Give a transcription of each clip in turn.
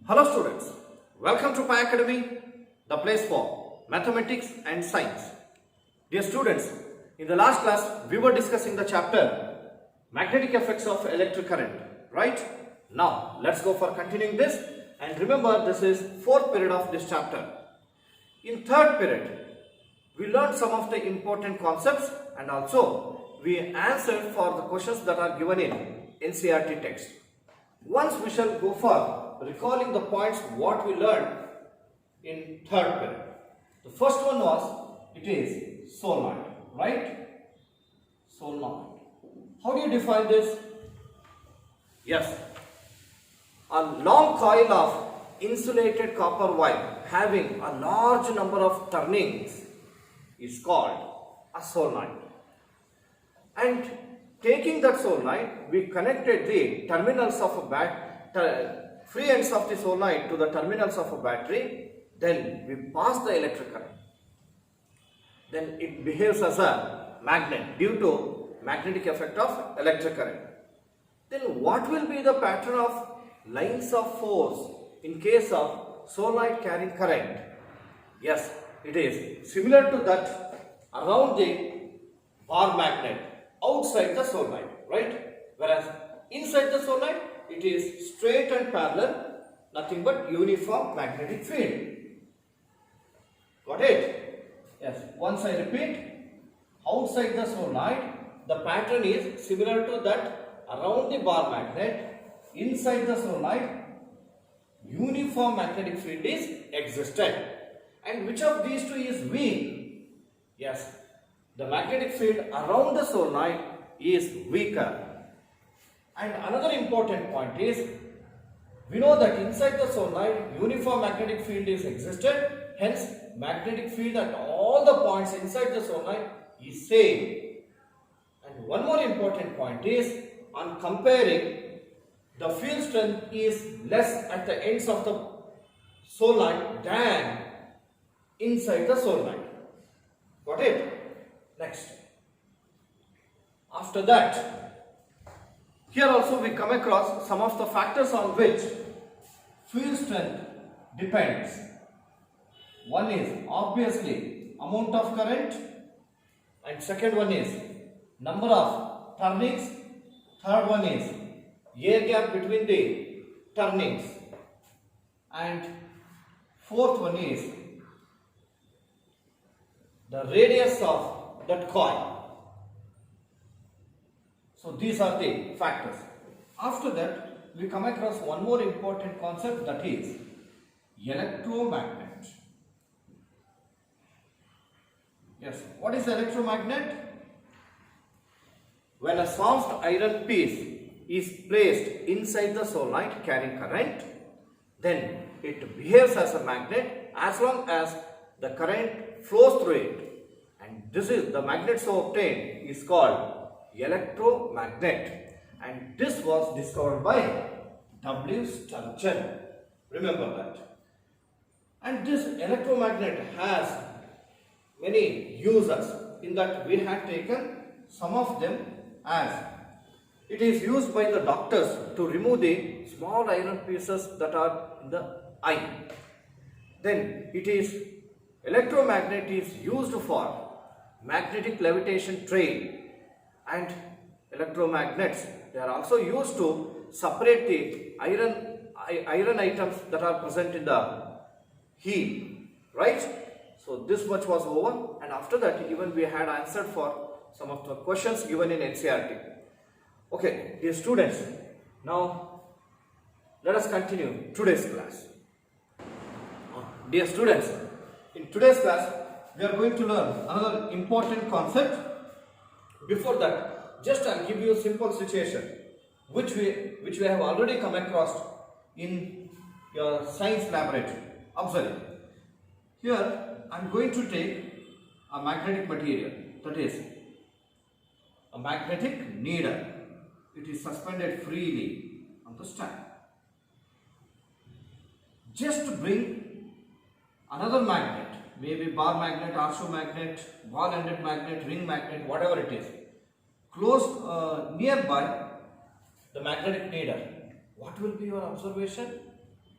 Hello students, welcome to Pi Academy, the place for mathematics and science. Dear students, in the last class we were discussing the chapter magnetic effects of electric current, right? Now let's go for continuing this, and remember this is fourth period of this chapter. In third period we learned some of the important concepts and also we answered for the questions that are given in NCERT text. Once we shall go for recalling the points what we learned in third period. The first one was, it is solenoid, right? Solenoid. How do you define this? Yes, a long coil of insulated copper wire having a large number of turnings is called a solenoid. And taking that solenoid, we connected the terminals of a free ends of the solenoid to the terminals of a battery. Then we pass the electric current. Then it behaves as a magnet due to magnetic effect of electric current. Then what will be the pattern of lines of force in case of solenoid carrying current? Yes, it is similar to that around the bar magnet outside the solenoid, right? Whereas inside the solenoid it is straight and parallel, nothing but uniform magnetic field. Got it? Yes. Once I repeat, outside the solenoid the pattern is similar to that around the bar magnet. Inside the solenoid uniform magnetic field is existent. And which of these two is weak? Yes, the magnetic field around the solenoid is weaker. And another important point is, we know that inside the solenoid uniform magnetic field is existent, hence magnetic field at all the points inside the solenoid is same. And one more important point is, on comparing, the field strength is less at the ends of the solenoid than inside the solenoid. Got it? Next. After that, here also we come across some of the factors on which field strength depends. One is obviously amount of current, and second one is number of turnings, third one is air gap between the turnings, and fourth one is the radius of that coil. So these are the factors. After that we come across one more important concept, that is electromagnet. Yes, what is electromagnet? When a soft iron piece is placed inside the solenoid carrying current, then it behaves as a magnet as long as the current flows through it, and this is the magnet so obtained is called electromagnet, and this was discovered by W. Sturgeon. Remember that. And this electromagnet has many uses, in that we have taken some of them as it is used by the doctors to remove the small iron pieces that are in the eye. Then it is electromagnet is used for magnetic levitation train, and electromagnets, they are also used to separate the iron items that are present in the heel, right? So this much was over, and after that even we had answered for some of the questions given in NCERT. Okay, dear students, now let us continue today's class. Dear students, in today's class we are going to learn another important concept. Before that, just I'll give you a simple situation which we have already come across in your science laboratory. Observe. Here I am going to take a magnetic material, that is a magnetic needle. It is suspended freely on the stand. Just bring another magnet, maybe bar magnet, Arco magnet, ball-ended magnet, ring magnet, whatever it is, close nearby the magnetic needle. What will be your observation?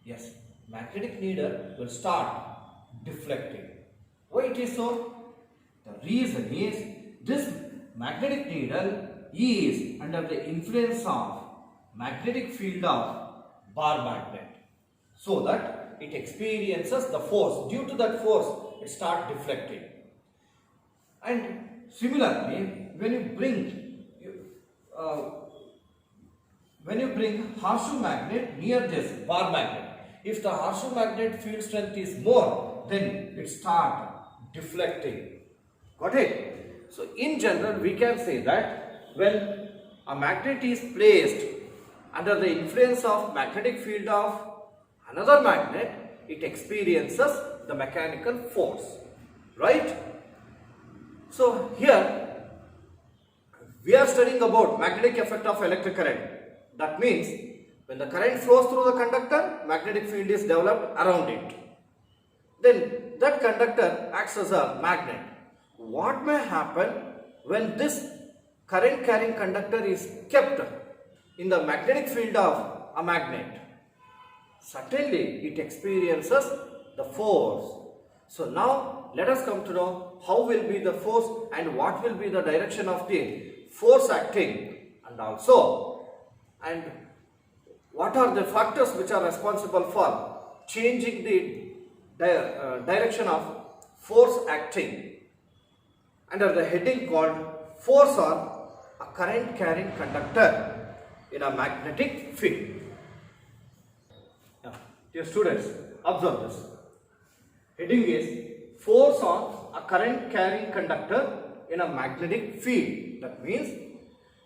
Yes, magnetic needle will start deflecting. Why it is so? The reason is this magnetic needle is under the influence of magnetic field of bar magnet, so that it experiences the force. Due to that force, it starts deflecting. And similarly, uh, when you bring horseshoe magnet near this bar magnet, if the horseshoe magnet field strength is more, then it start deflecting. Got it? So in general, we can say that when a magnet is placed under the influence of magnetic field of another magnet, it experiences the mechanical force, right? So here we are studying about magnetic effect of electric current. That means when the current flows through the conductor, magnetic field is developed around it. Then that conductor acts as a magnet. What may happen when this current carrying conductor is kept in the magnetic field of a magnet? Certainly it experiences the force. So now let us come to know how will be the force and what will be the direction of the force acting, and what are the factors which are responsible for changing the direction of force acting, under the heading called force on a current carrying conductor in a magnetic field. Now, dear students, observe this. Heading is force on a current carrying conductor in a magnetic field. That means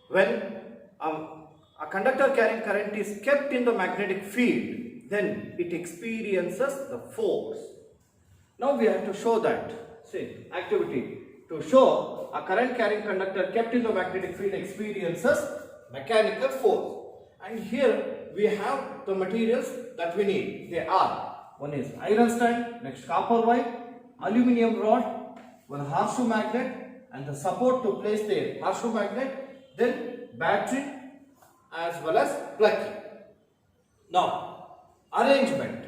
when a conductor carrying current is kept in the magnetic field, then it experiences the force. Now we have to show that. See, activity. To show a current carrying conductor kept in the magnetic field experiences mechanical force. And here we have the materials that we need. They are: one is iron stand, next copper wire, aluminum rod, one horseshoe magnet, and the support to place the horseshoe magnet, then battery as well as plug. Now, arrangement.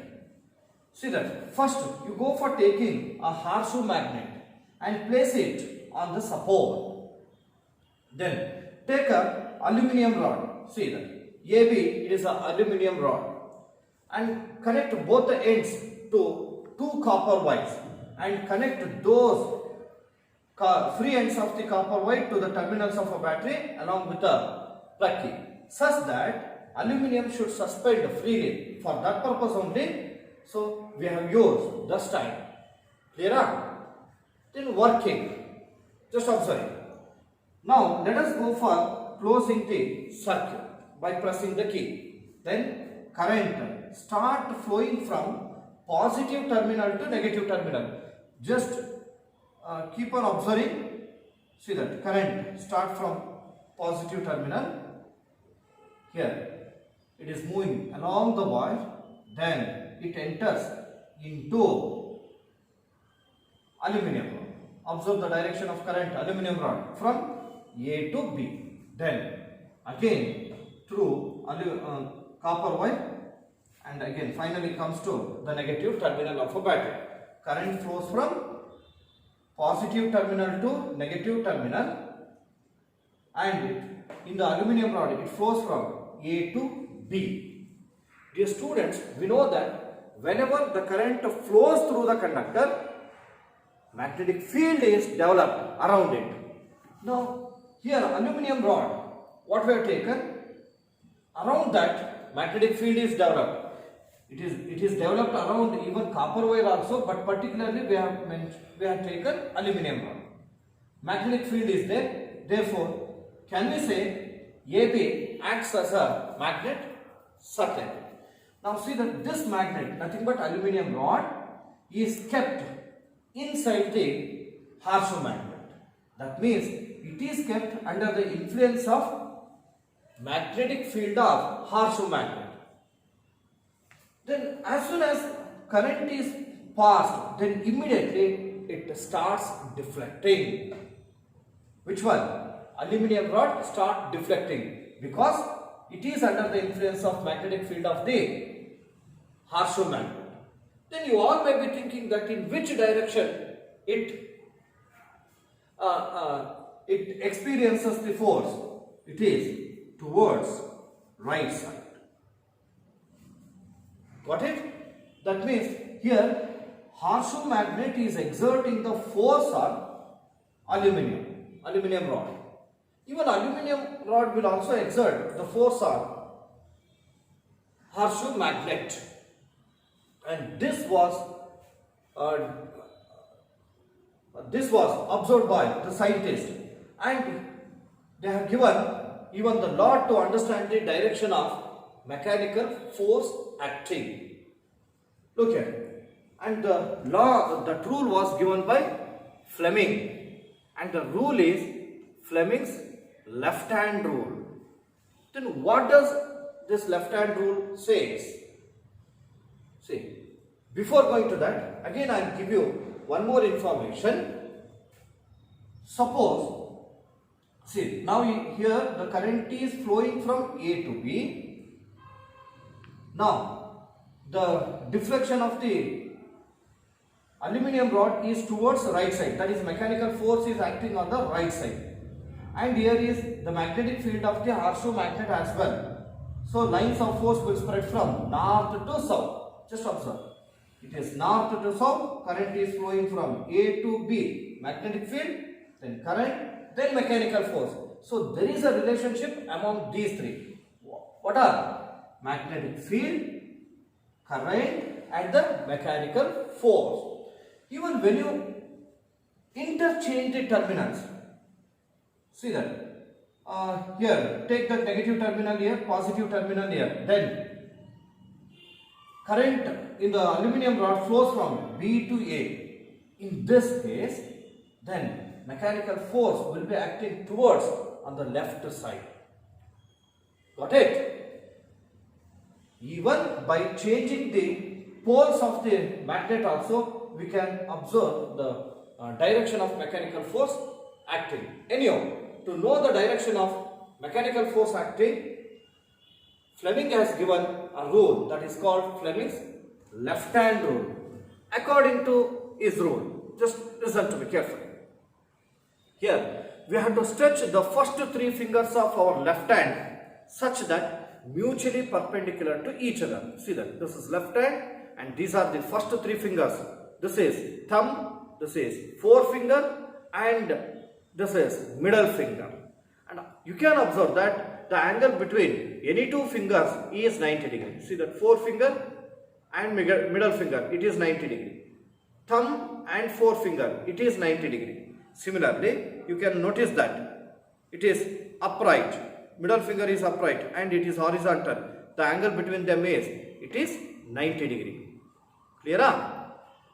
See that first you go for taking a horseshoe magnet and place it on the support. Then take a aluminum rod. See that AB, it is an aluminum rod, and connect both the ends to two copper wires and connect those free ends of the copper wire to the terminals of a battery along with the plug key, such that aluminum should suspend freely. For that purpose only, so we have used the stand. Clear? Then working. Just observe. Now let us go for closing the circuit by pressing the key. Then current start flowing from positive terminal to negative terminal. Just keep on observing. See that current start from positive terminal. Here it is moving along the wire. Then it enters into aluminum rod. Observe the direction of current aluminum rod from A to B. Then again through copper wire, and again finally comes to the negative terminal of a battery. Current flows from positive terminal to negative terminal, and in the aluminum rod it flows from A to B. Dear students, we know that whenever the current flows through the conductor, magnetic field is developed around it. Now here aluminum rod, what we have taken, around that magnetic field is developed. It is developed around even copper wire also, but particularly we have taken aluminum rod. Magnetic field is there. Therefore, can we say AB acts as a magnet? Certainly. Now see that this magnet, nothing but aluminum rod, is kept inside the horseshoe magnet. That means it is kept under the influence of magnetic field of horseshoe magnet. Then as soon as current is passed, then immediately it starts deflecting. Which one? Aluminum rod start deflecting because it is under the influence of magnetic field of the Harshu magnet. Then you all may be thinking that in which direction it experiences the force. It is towards right side. Got it? That means here Harshu magnet is exerting the force on aluminum rod. Even aluminum rod will also exert the force on Harshu magnet. And this was observed by the scientists, and they have given even the law to understand the direction of mechanical force acting. Look here, and the rule was given by Fleming, and the rule is Fleming's left hand rule. Then what does this left hand rule says? See, before going to that, again I will give you one more information. Suppose, see, now here the current is flowing from A to B. Now, the deflection of the aluminum rod is towards the right side. That is, mechanical force is acting on the right side. And here is the magnetic field of the Harshu magnet as well. So, lines of force will spread from north to south. Just observe. It is north to south. Current is flowing from A to B. Magnetic field, then current, then mechanical force. So, there is a relationship among these three. What are? Magnetic field, current, and the mechanical force. Even when you interchange the terminals, see that. Here, take the negative terminal here, positive terminal here. Then, current in the aluminum rod flows from B to A. In this case, then mechanical force will be acting towards on the left side. Got it? Even by changing the poles of the magnet also, we can observe the direction of mechanical force acting. Anyhow, to know the direction of mechanical force acting, Fleming has given a rule that is called Fleming's left hand rule. According to his rule, just listen to me carefully. Here, we have to stretch the first three fingers of our left hand such that mutually perpendicular to each other. See that this is left hand and these are the first three fingers. This is thumb, this is forefinger, and this is middle finger. And you can observe that the angle between any two fingers is 90 degrees. See that forefinger and middle finger, it is 90 degree. Thumb and forefinger, it is 90 degree. Similarly, you can notice that it is upright. Middle finger is upright and it is horizontal. The angle between them is 90 degree. Clear?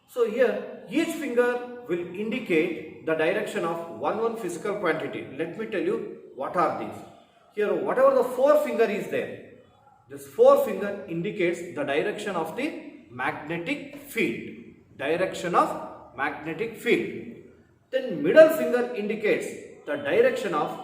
So here each finger will indicate the direction of one physical quantity. Let me tell you what are these. Here whatever the forefinger is there, this forefinger indicates the direction of the magnetic field. Direction of magnetic field. Then middle finger indicates the direction of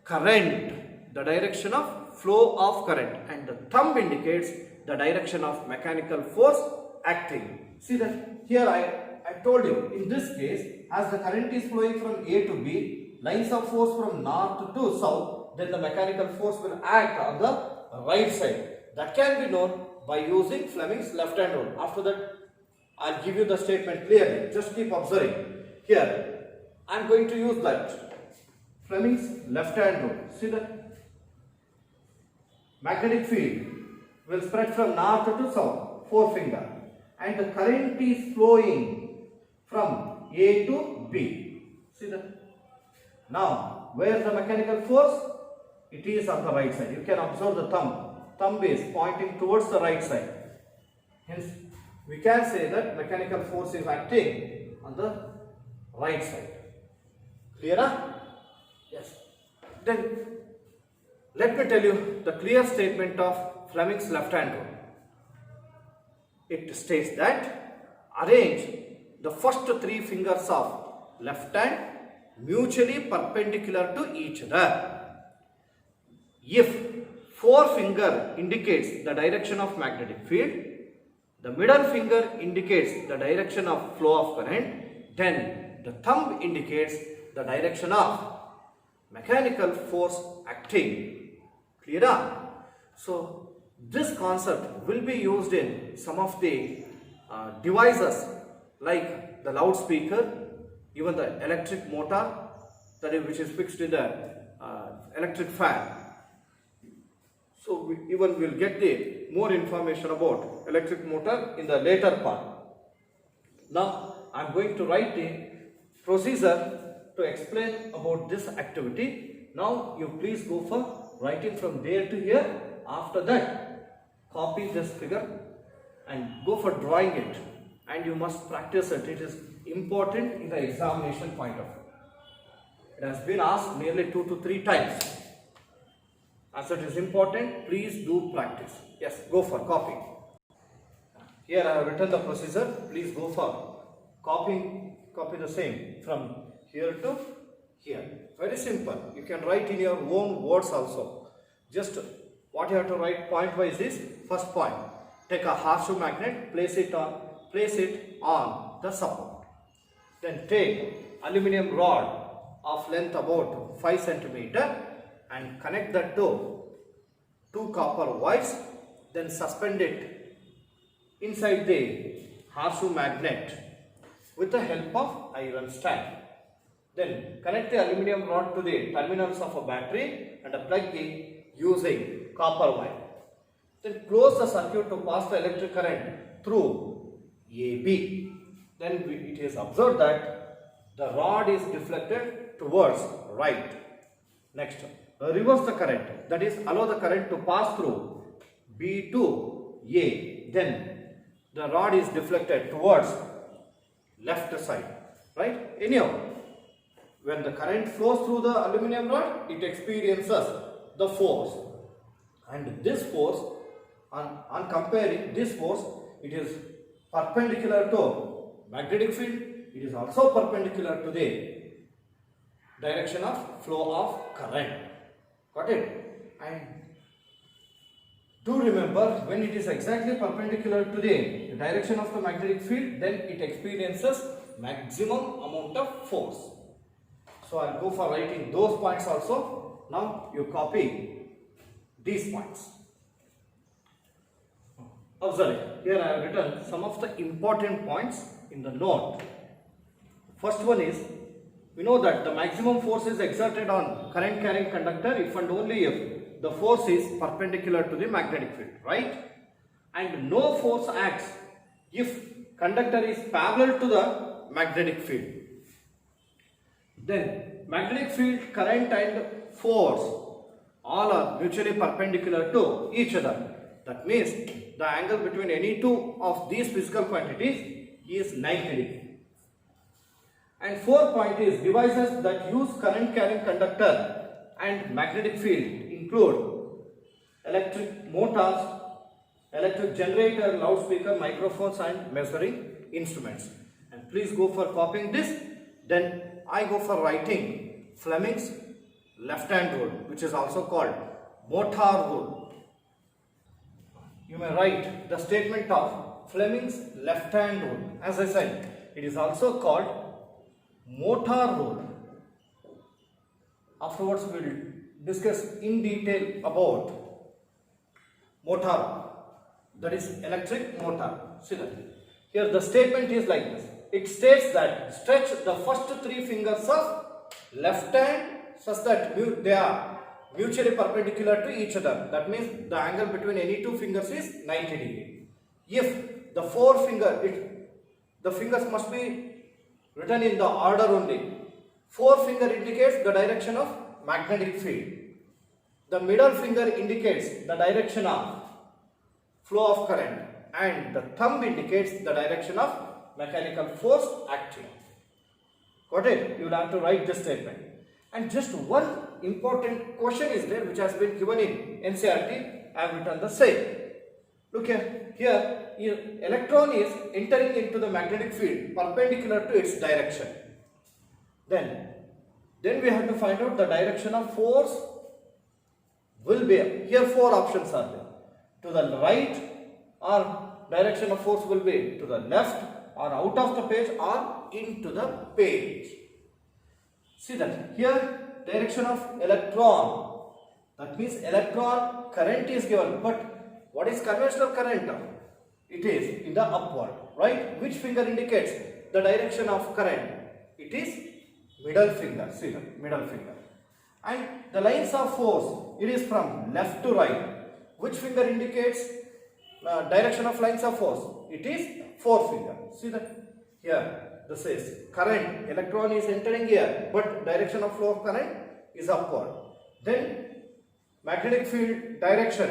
current, the direction of flow of current, and the thumb indicates the direction of mechanical force acting. See that here I told you, in this case, as the current is flowing from A to B, lines of force from north to south, then the mechanical force will act on the right side. That can be known by using Fleming's left hand rule. After that, I'll give you the statement clearly. Just keep observing. Here, I'm going to use that. Fleming's left hand rule. See that? Magnetic field will spread from north to south, forefinger. And the current is flowing from A to B. See that? Now, where is the mechanical force? It is on the right side. You can observe the thumb. Thumb is pointing towards the right side. Hence, we can say that mechanical force is acting on the right side. Clear? Yes. Then, let me tell you the clear statement of Fleming's left hand rule. It states that arrange the first three fingers of left hand mutually perpendicular to each other. If forefinger indicates the direction of magnetic field. The middle finger indicates the direction of flow of current. Then the thumb indicates the direction of mechanical force acting. Clear? So this concept will be used in some of the devices like the loudspeaker, even the electric motor, that is which is fixed in the electric fan. So we even will get the more information about electric motor in the later part. Now I am going to write the procedure to explain about this activity. Now you please go for writing from there to here. After that, copy this figure and go for drawing it, and you must practice it. It is important in the examination point of view. It has been asked nearly 2 to 3 times. As it is important, please do practice. Yes, go for copy. Here I have written the procedure. Please go for copy the same from here to here. Very simple. You can write in your own words also. Just what you have to write point wise is, first point, take a horseshoe magnet, place it on the support. Then take aluminum rod of length about 5 cm and connect that to 2 copper wires. Then suspend it inside the horseshoe magnet with the help of iron stand. Then connect the aluminum rod to the terminals of a battery and plug the using copper wire. Then close the circuit to pass the electric current through AB. Then it is observed that the rod is deflected towards right. Next, reverse the current, that is allow the current to pass through B to A. Then the rod is deflected towards left side, right? Anyhow, when the current flows through the aluminum rod, it experiences the force, and this force, on comparing this force, it is perpendicular to magnetic field. It is also perpendicular to the direction of flow of current. Got it? And do remember, when it is exactly perpendicular to the direction of the magnetic field, then it experiences maximum amount of force. So I will go for writing those points also. Now you copy these points. Observe, here I have written some of the important points in the note. First one is, we know that the maximum force is exerted on current carrying conductor if and only if the force is perpendicular to the magnetic field, right? And no force acts if conductor is parallel to the magnetic field. Then magnetic field, current and force all are mutually perpendicular to each other. That means the angle between any two of these physical quantities is 90 degrees. And fourth point is, devices that use current carrying conductor and magnetic field include electric motors, electric generator, loudspeaker, microphones and measuring instruments. And please go for copying this. Then I go for writing Fleming's left hand rule, which is also called motor rule. You may write the statement of Fleming's left hand rule. As I said, it is also called motor rule. Afterwards we will discuss in detail about motor, that is electric motor. See that here the statement is like this. It states that stretch the first 3 fingers of left hand such that they are mutually perpendicular to each other. That means the angle between any two fingers is 90 degree. If the the fingers must be written in the order only. Forefinger indicates the direction of magnetic field. The middle finger indicates the direction of flow of current, and the thumb indicates the direction of mechanical force acting. Got it? You will have to write this statement. And just one important question is there which has been given in NCERT. I have written the same. Look here. Here electron is entering into the magnetic field perpendicular to its direction. Then we have to find out the direction of force will be, here four options are there. To the right, or direction of force will be to the left, or out of the page, or into the page. See that here direction of electron, that means electron current is given, but what is conventional current? It is in the upward, right? Which finger indicates the direction of current? It is middle finger. See that, middle finger. And the lines of force, it is from left to right. Which finger indicates direction of lines of force? It is forefinger. See that here. This is current, electron is entering here, but direction of flow of current is upward. Then magnetic field direction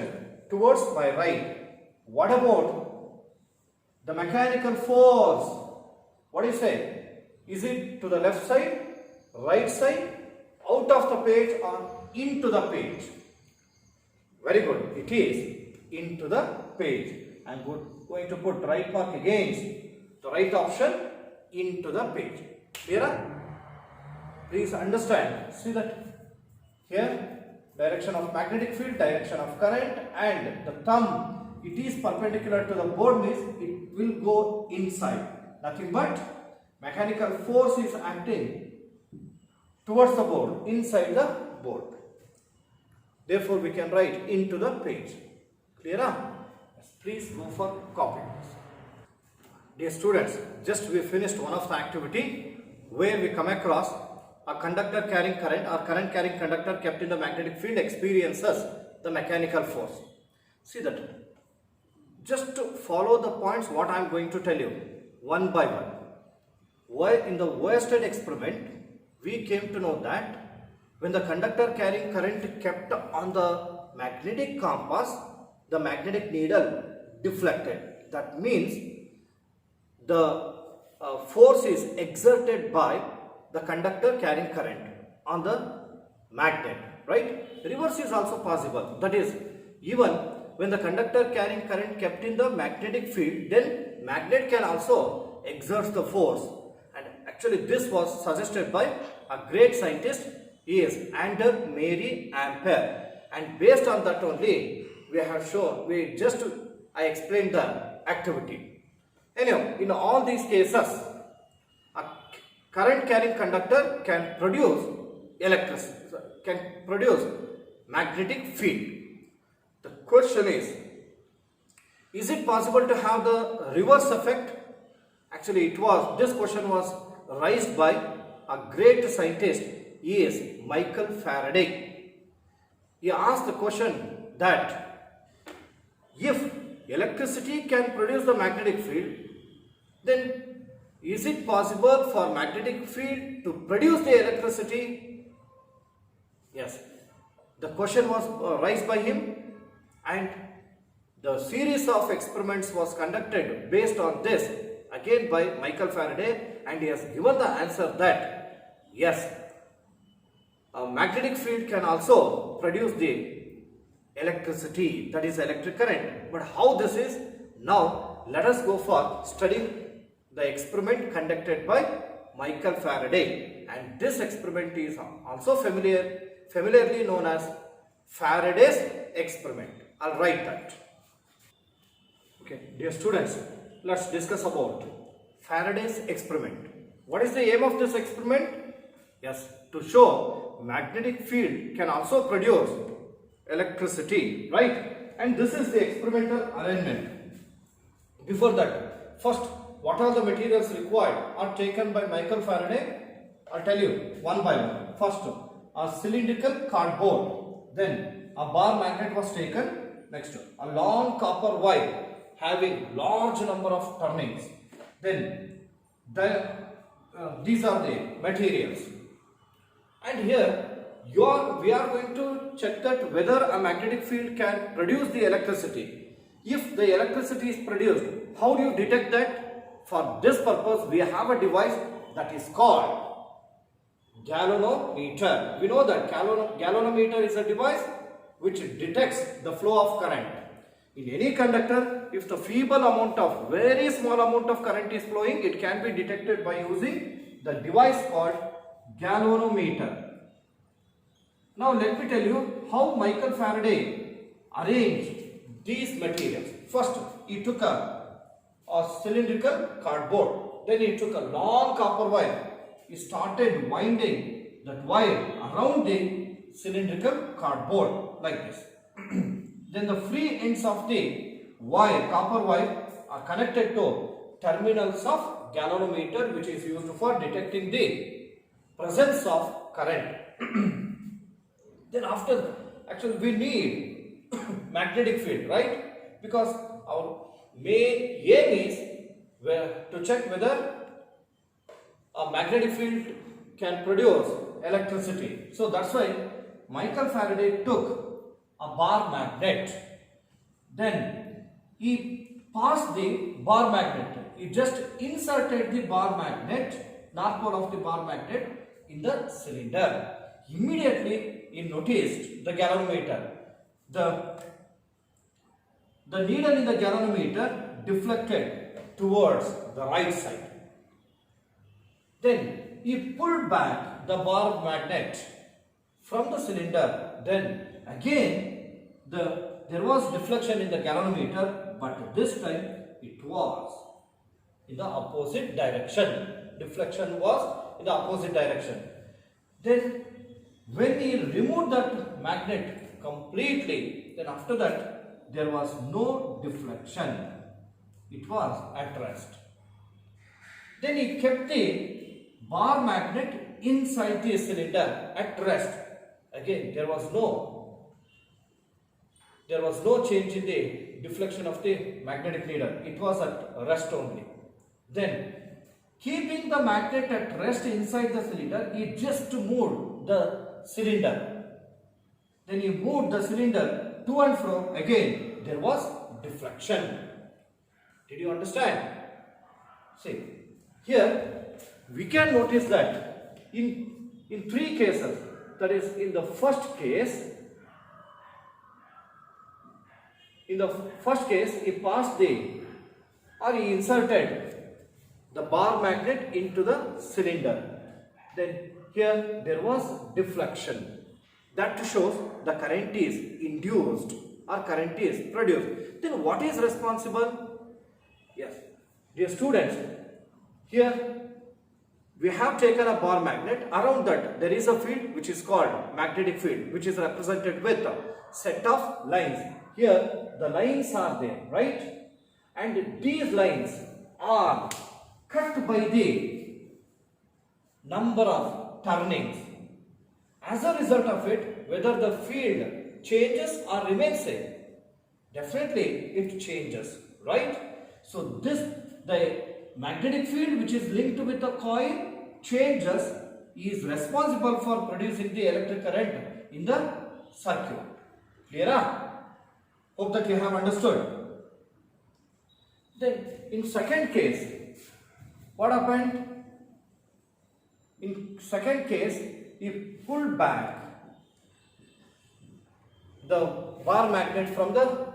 towards my right. What about the mechanical force? What do you say? Is it to the left side, right side, out of the page, or into the page? Very good. It is into the page. I am going to put right mark against the right option, into the page. Clear? Please understand. See that here direction of magnetic field, direction of current, and the thumb, it is perpendicular to the board, means it will go inside. Nothing but mechanical force is acting towards the board, inside the board. Therefore, we can write into the page. Clear? Yes, please go for copy. Dear students, just we finished one of the activity where we come across a conductor carrying current or current carrying conductor kept in the magnetic field experiences the mechanical force. See that. Just to follow the points what I am going to tell you one by one. Why in the Oersted experiment we came to know that when the conductor carrying current kept on the magnetic compass, the magnetic needle deflected. That means the force is exerted by the conductor carrying current on the magnet, right? Reverse is also possible. That is, even when the conductor carrying current kept in the magnetic field, then magnet can also exert the force. And actually this was suggested by a great scientist, he is Ander Mary Ampere. And based on that only we have shown, I explained the activity. Anyhow, in all these cases, a current carrying conductor can produce electricity, can produce magnetic field. The question is it possible to have the reverse effect? Actually, this question was raised by a great scientist, he is Michael Faraday. He asked the question that if electricity can produce the magnetic field, then is it possible for magnetic field to produce the electricity? Yes. The question was raised by him, and the series of experiments was conducted based on this again by Michael Faraday, and he has given the answer that yes, a magnetic field can also produce the electricity, that is electric current. But how this is? Now let us go for studying the experiment conducted by Michael Faraday, and this experiment is also familiarly known as Faraday's experiment. I'll write that. Okay, dear students, let's discuss about Faraday's experiment. What is the aim of this experiment? Yes, to show magnetic field can also produce electricity, right? And this is the experimental arrangement. Before that, first, what are the materials required are taken by Michael Faraday? I'll tell you one by one. First, a cylindrical cardboard. Then a bar magnet was taken. Next, a long copper wire having large number of turnings. Then these are the materials. And here we are going to check that whether a magnetic field can produce the electricity. If the electricity is produced, how do you detect that? For this purpose, we have a device that is called galvanometer. We know that galvanometer is a device which detects the flow of current. In any conductor, if the very small amount of current is flowing, it can be detected by using the device called galvanometer. Now let me tell you how Michael Faraday arranged these materials. First, he took a cylindrical cardboard. Then he took a long copper wire. He started winding that wire around the cylindrical cardboard like this. Then the free ends of the wire, copper wire, are connected to terminals of galvanometer, which is used for detecting the presence of current. Then after that, actually we need magnetic field, right? Because our main aim is to check whether a magnetic field can produce electricity. So that's why Michael Faraday took a bar magnet. Then he passed the bar magnet. He just inserted the bar magnet, north pole of the bar magnet, in the cylinder. Immediately he noticed the galvanometer. The needle in the galvanometer deflected towards the right side. Then he pulled back the bar magnet from the cylinder. Then again there was deflection in the galvanometer, but this time it was in the opposite direction. Deflection was in the opposite direction. Then when he removed that magnet completely, then after that there was no deflection. It was at rest. Then he kept the bar magnet inside the cylinder at rest. Again, there was no change in the deflection of the magnetic needle. It was at rest only. Then, keeping the magnet at rest inside the cylinder, he just moved the cylinder. Then he moved the cylinder to and fro. Again, there was deflection. Did you understand? See, here we can notice that in three cases, that is, in the first case, he passed he inserted the bar magnet into the cylinder. Then here there was deflection. That shows the current is induced or current is produced. Then what is responsible? Yes, dear students, here we have taken a bar magnet. Around that there is a field which is called magnetic field, which is represented with a set of lines. Here the lines are there, right? And these lines are cut by the number of turnings. As a result of it, whether the field changes or remains same, definitely it changes, right? So the magnetic field which is linked with the coil changes, is responsible for producing the electric current in the circuit. Clear? Hope that you have understood. Then in second case, what happened? In second case, he pulled back the bar magnet from the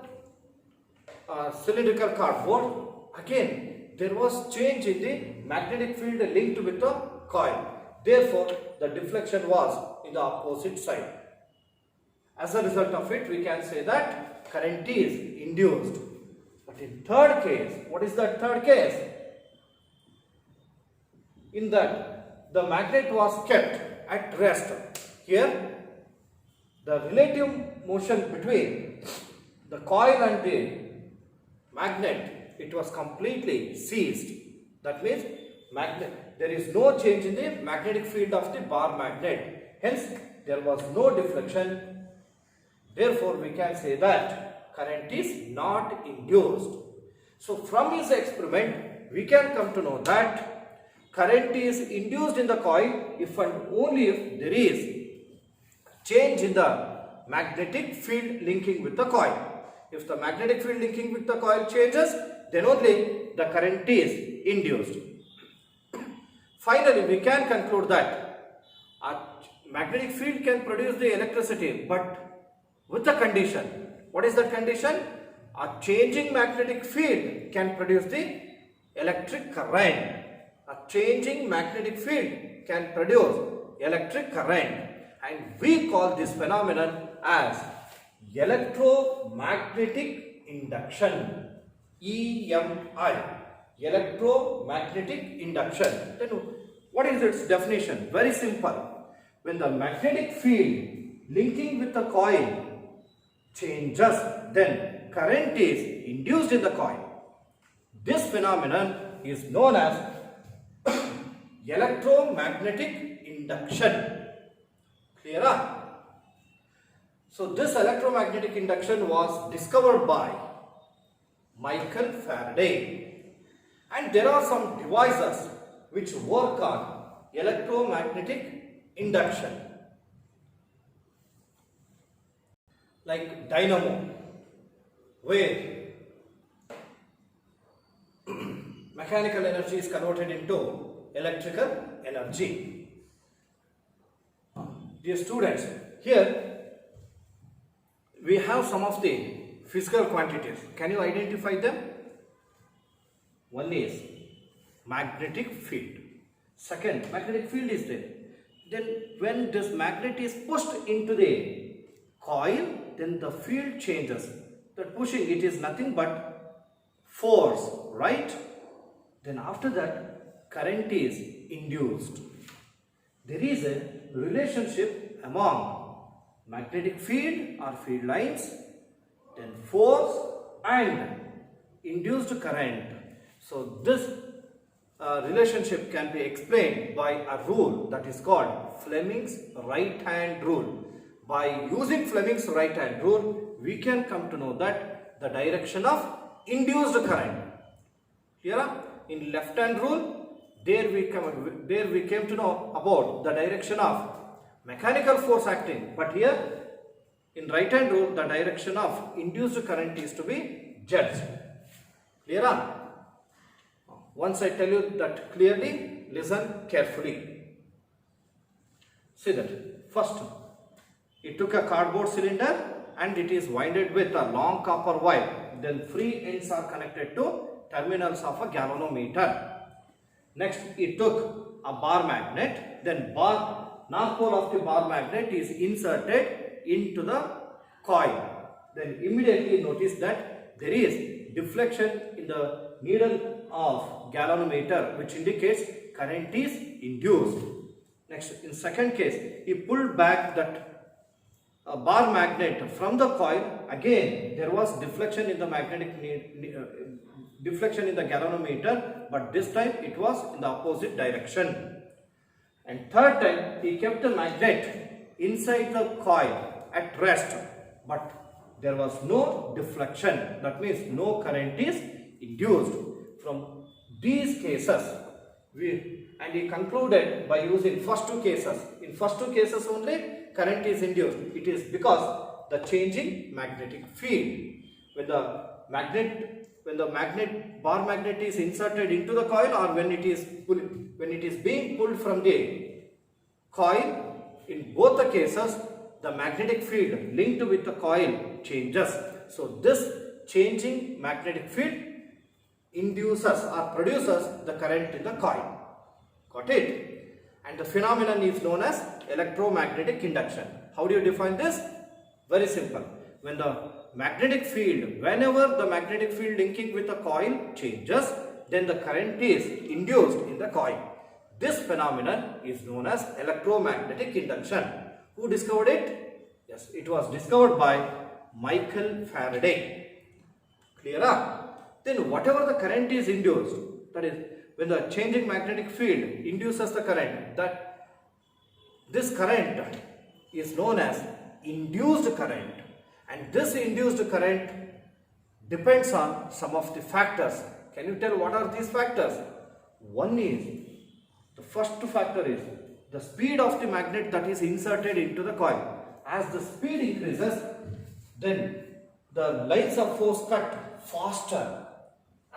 cylindrical cardboard. Again, there was change in the magnetic field linked with the coil. Therefore, the deflection was in the opposite side. As a result of it, we can say that current is induced. But in third case, what is the third case? In that the magnet was kept at rest. Here, the relative motion between the coil and the magnet, it was completely ceased. That means there is no change in the magnetic field of the bar magnet. Hence, there was no deflection. Therefore, we can say that current is not induced. So, from his experiment, we can come to know that current is induced in the coil if and only if there is change in the magnetic field linking with the coil. If the magnetic field linking with the coil changes, then only the current is induced. Finally, we can conclude that a magnetic field can produce the electricity, but with the condition. What is that condition? A changing magnetic field can produce the electric current. A changing magnetic field can produce electric current. and we call this phenomenon as electromagnetic induction. EMI, electromagnetic induction. Then what is its definition? Very simple. When the magnetic field linking with the coil changes, then current is induced in the coil. This phenomenon is known as electromagnetic induction. Clear? So this electromagnetic induction was discovered by Michael Faraday, and there are some devices which work on electromagnetic induction, like dynamo, where mechanical energy is converted into electrical energy. Dear students, here we have some of the physical quantities. Can you identify them? One is magnetic field. Second, magnetic field is there. Then when this magnet is pushed into the coil, then the field changes. That pushing, it is nothing but force, right? Then after that, current is induced. There is a relationship among magnetic field or field lines, then force and induced current. So this relationship can be explained by a rule that is called Fleming's right hand rule. By using Fleming's right hand rule, we can come to know that the direction of induced current. Here in left hand rule, there we came to know about the direction of mechanical force acting, but here in right hand rule, the direction of induced current is to be judged. Clear? Once I tell you that clearly, listen carefully. See that. First, it took a cardboard cylinder and it is winded with a long copper wire. Then free ends are connected to terminals of a galvanometer. Next, it took a bar magnet. Then north pole of the bar magnet is inserted into the coil. Then immediately notice that there is deflection in the needle of galvanometer, which indicates current is induced. Next, in second case, he pulled back that bar magnet from the coil. Again, there was deflection in the deflection in the galvanometer, but this time it was in the opposite direction. And third time, he kept the magnet inside the coil at rest, but there was no deflection. That means no current is induced. From these cases, he concluded by using first two cases. In first two cases only, current is induced. It is because the changing magnetic field. When the bar magnet is inserted into the coil, or when it is being pulled from the coil, in both the cases, the magnetic field linked with the coil changes. So this changing magnetic field induces or produces the current in the coil. Got it? And the phenomenon is known as electromagnetic induction. How do you define this? Very simple. Whenever the magnetic field linking with the coil changes, then the current is induced in the coil. This phenomenon is known as electromagnetic induction. Who discovered it? Yes, it was discovered by Michael Faraday. Clear? Then whatever the current is induced, that is, when the changing magnetic field induces the current, that this current is known as induced current. And this induced current depends on some of the factors. Can you tell what are these factors? One is, the first factor is the speed of the magnet that is inserted into the coil. As the speed increases, then the lines of force cut faster.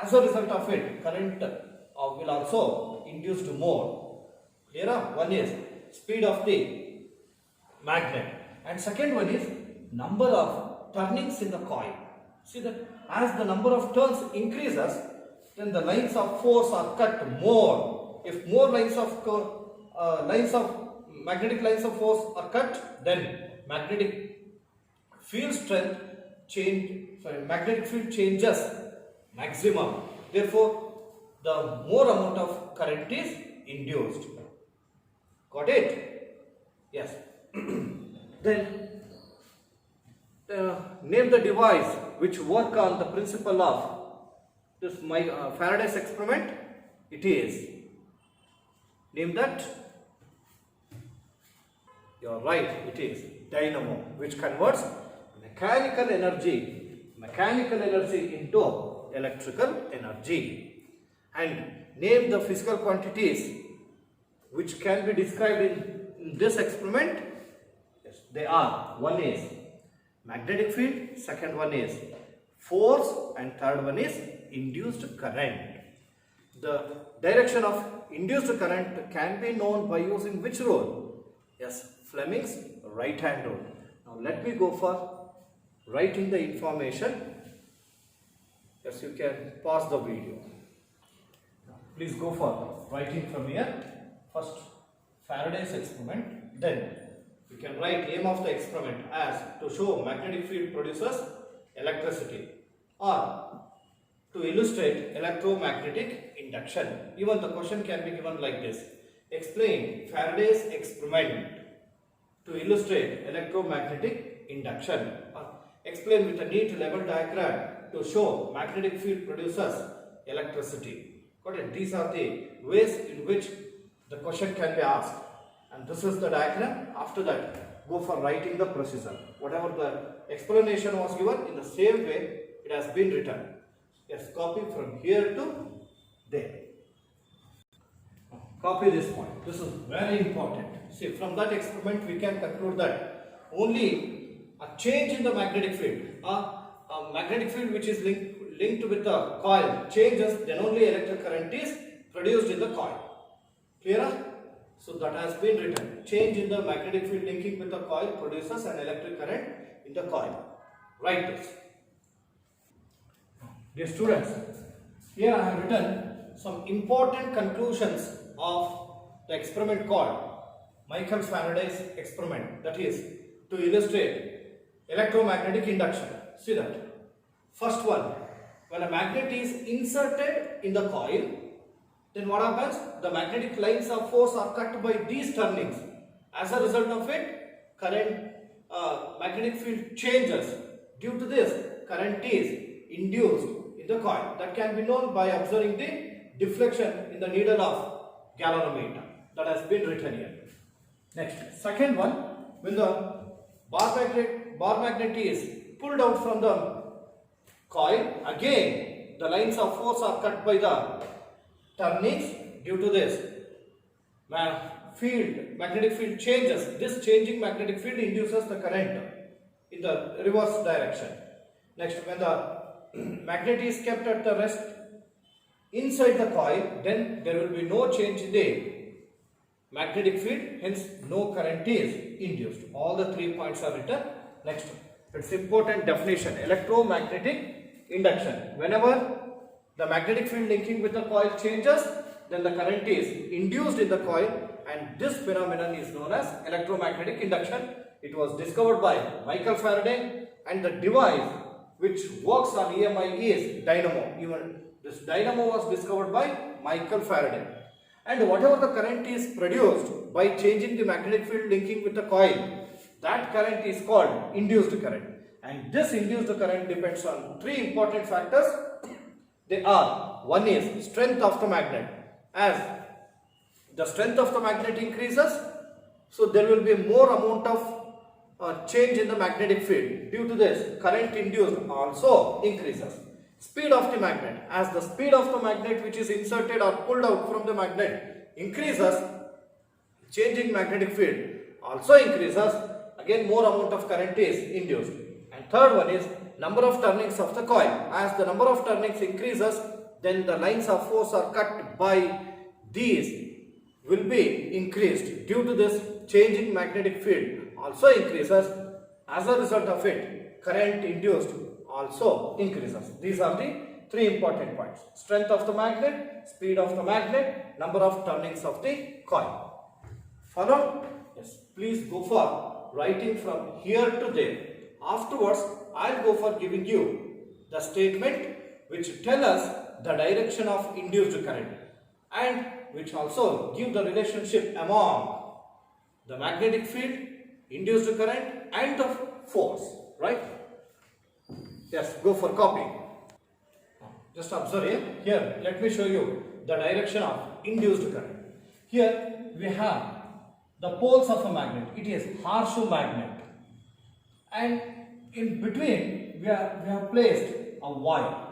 As a result of it, current will also induce more. Clear? One is speed of the magnet, and second one is number of turnings in the coil. See that as the number of turns increases, then the lines of force are cut more. If more lines of magnetic lines of force are cut, then magnetic field strength magnetic field changes maximum. Therefore, the more amount of current is induced. Got it? Yes. Then name the device which work on the principle of this Faraday's experiment. It is. Name that. You are right. It is dynamo, which converts mechanical energy into electrical energy. And name the physical quantities which can be described in this experiment. Yes, they are. One is magnetic field, second one is force, and third one is induced current. The direction of induced current can be known by using which rule? Yes, Fleming's right hand rule. Now let me go for writing the information. Yes, you can pause the video. Now, please go for writing from here. First, Faraday's experiment. Then you can write aim of the experiment as to show magnetic field produces electricity, or to illustrate electromagnetic induction. Even the question can be given like this. Explain Faraday's experiment to illustrate electromagnetic induction. Or explain with a neat level diagram to show magnetic field produces electricity. Got it? These are the ways in which the question can be asked. And this is the diagram. After that, go for writing the procedure. Whatever the explanation was given, in the same way it has been written. Yes, copy from here to there. Copy this point. This is very important. See, from that experiment we can conclude that only a change in the magnetic field, a magnetic field which is linked with the coil changes, then only electric current is produced in the coil. Clear? So that has been written. Change in the magnetic field linking with the coil produces an electric current in the coil. Write this. Dear students, here I have written some important conclusions of the experiment called Michael Faraday's experiment, that is to illustrate electromagnetic induction. See that. First one, when a magnet is inserted in the coil, then what happens? The magnetic lines of force are cut by these turnings. As a result of it, magnetic field changes. Due to this, current is induced in the coil. That can be known by observing the deflection in the needle of galvanometer. That has been written here. Next, second one, when the bar magnet is pulled out from the coil, again the lines of force are cut by the turnings. Due to this, magnetic field changes. This changing magnetic field induces the current in the reverse direction. Next, when the magnet is kept at the rest inside the coil, then there will be no change in the magnetic field, hence no current is induced. All the 3 points are written. Next, it's important definition. Electromagnetic induction. Whenever the magnetic field linking with the coil changes, then the current is induced in the coil, and this phenomenon is known as electromagnetic induction. It was discovered by Michael Faraday, and the device which works on EMI is dynamo. Even this dynamo was discovered by Michael Faraday. And whatever the current is produced by changing the magnetic field linking with the coil, that current is called induced current. And this induced current depends on 3 important factors. They are, one is strength of the magnet. As the strength of the magnet increases, so there will be more amount of change in the magnetic field. Due to this, current induced also increases. Speed of the magnet. As the speed of the magnet which is inserted or pulled out from the magnet increases, changing magnetic field also increases. Again, more amount of current is induced. And third one is number of turnings of the coil. As the number of turnings increases, then the lines of force are cut by these will be increased. Due to this, changing magnetic field also increases. As a result of it, current induced also increases. These are the 3 important points. Strength of the magnet, speed of the magnet, number of turnings of the coil. Follow? Yes, please go for writing from here to there. Afterwards, I'll go for giving you the statement which tell us the direction of induced current and which also give the relationship among the magnetic field, induced current and the force, right? Yes, go for copying. Just observe here. Here, let me show you the direction of induced current. Here we have the poles of a magnet. It is horseshoe magnet, and in between we have placed a wire,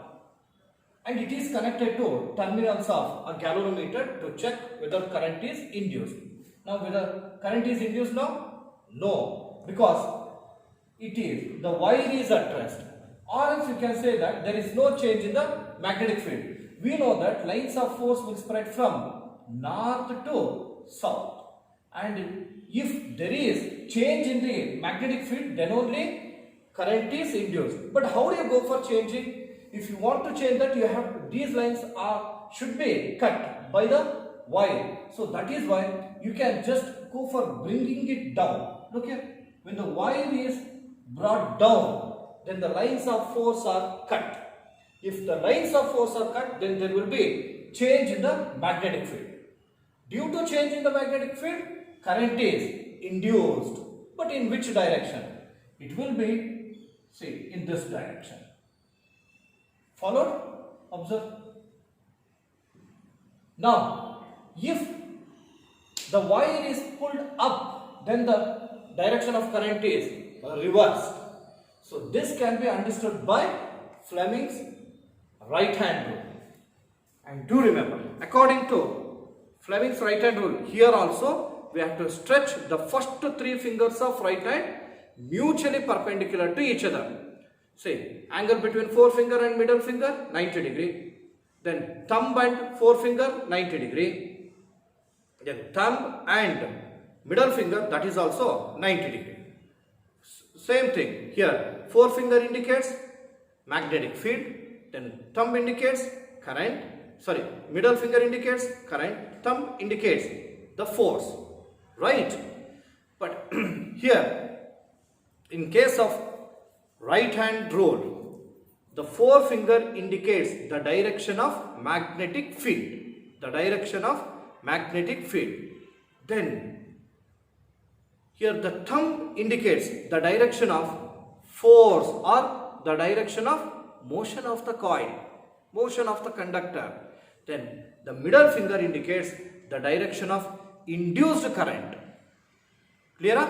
and it is connected to terminals of a galvanometer to check whether current is induced. Now, whether current is induced now? No, because it is the wire is at rest, or else you can say that there is no change in the magnetic field. We know that lines of force will spread from north to south, and if there is change in the magnetic field, then only current is induced. But how do you go for changing? If you want to change that, you have to, these lines should be cut by the wire. So that is why you can just go for bringing it down. Look here, when the wire is brought down, then the lines of force are cut. If the lines of force are cut, then there will be change in the magnetic field. Due to change in the magnetic field, current is induced. But in which direction? It will be, see, in this direction. Followed? Observe. Now, if the wire is pulled up, then the direction of current is reversed. So this can be understood by Fleming's right hand rule. And do remember, according to Fleming's right hand rule, here also we have to stretch the first three fingers of right hand mutually perpendicular to each other. Say, angle between forefinger and middle finger, 90 degree. Then thumb and forefinger, 90 degree. Then thumb and middle finger, that is also 90 degree. Same thing here, forefinger indicates magnetic field, then thumb indicates current, middle finger indicates current, thumb indicates the force, right? But here, in case of right hand rule, the forefinger indicates the direction of magnetic field, Then here the thumb indicates the direction of force or the direction of motion of the coil, motion of the conductor. Then the middle finger indicates the direction of induced current. Clear?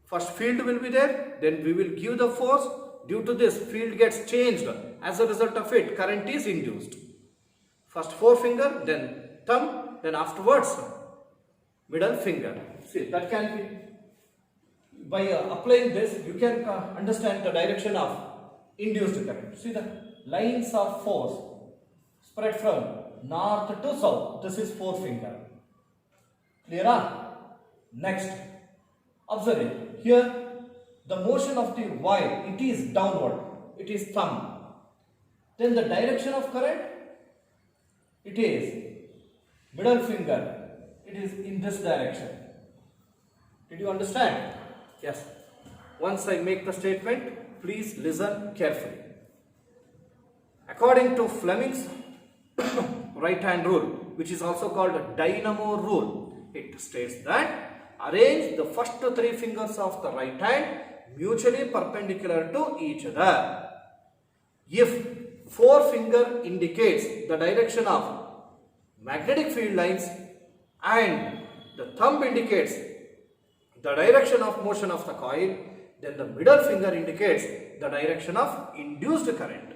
First field will be there, then we will give the force. Due to this, field gets changed. As a result of it, current is induced. First forefinger, then thumb, then afterwards middle finger. See, that can be, by applying this, you can understand the direction of induced current. See the lines of force spread from north to south. This is forefinger. Clear? Next, observe it. Here, the motion of the wire, it is downward. It is thumb. Then the direction of current, it is middle finger. It is in this direction. Did you understand? Yes. Once I make the statement, please listen carefully. According to Fleming's right hand rule, which is also called a dynamo rule, it states that arrange the first three fingers of the right hand mutually perpendicular to each other. If forefinger indicates the direction of magnetic field lines and the thumb indicates the direction of motion of the coil, then the middle finger indicates the direction of induced current.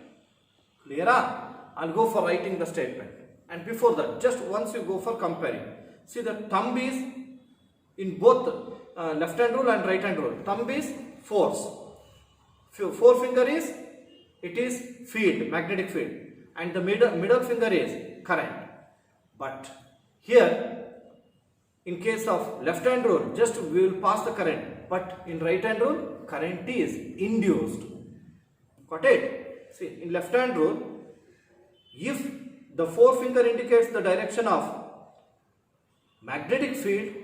Clear? I'll go for writing the statement. And before that, just once you go for comparing. See, the thumb is in both left hand rule and right hand rule. Thumb is force. Forefinger is, it is field, magnetic field. And the middle finger is current. But here, in case of left hand rule, just we will pass the current. But in right hand rule, current is induced. Got it? See, in left hand rule, if the forefinger indicates the direction of magnetic field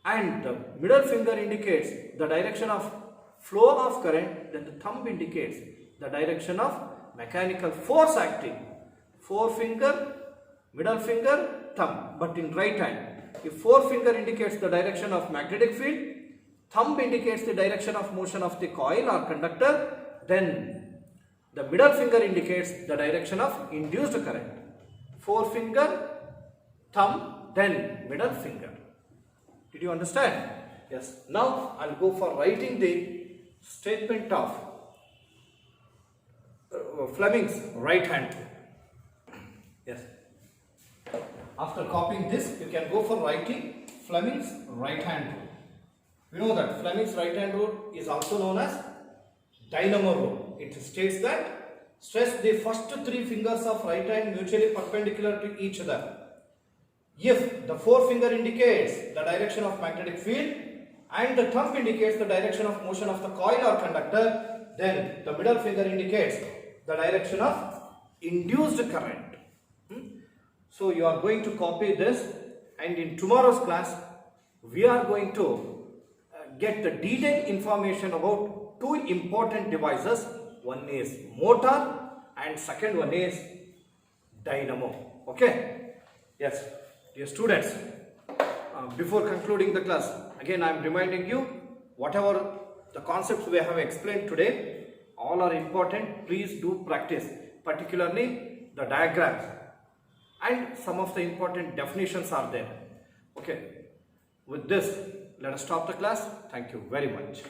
and the middle finger indicates the direction of flow of current, then the thumb indicates the direction of mechanical force acting. Forefinger, middle finger, thumb, but in right hand. If forefinger indicates the direction of magnetic field, thumb indicates the direction of motion of the coil or conductor, then the middle finger indicates the direction of induced current. Forefinger, thumb, then middle finger. Did you understand? Yes. Now I'll go for writing the statement of Fleming's right hand rule. Yes. After copying this, you can go for writing Fleming's right hand rule. We know that Fleming's right hand rule is also known as dynamo rule. It states that stretch the first three fingers of right hand mutually perpendicular to each other. If the forefinger indicates the direction of magnetic field and the thumb indicates the direction of motion of the coil or conductor, then the middle finger indicates the direction of induced current. So you are going to copy this, and in tomorrow's class we are going to get the detailed information about two important devices. One is motor and second one is dynamo. Okay? Yes. Dear students, before concluding the class, again I am reminding you, whatever the concepts we have explained today, all are important. Please do practice, particularly the diagrams, and some of the important definitions are there. Okay, with this, let us stop the class. Thank you very much.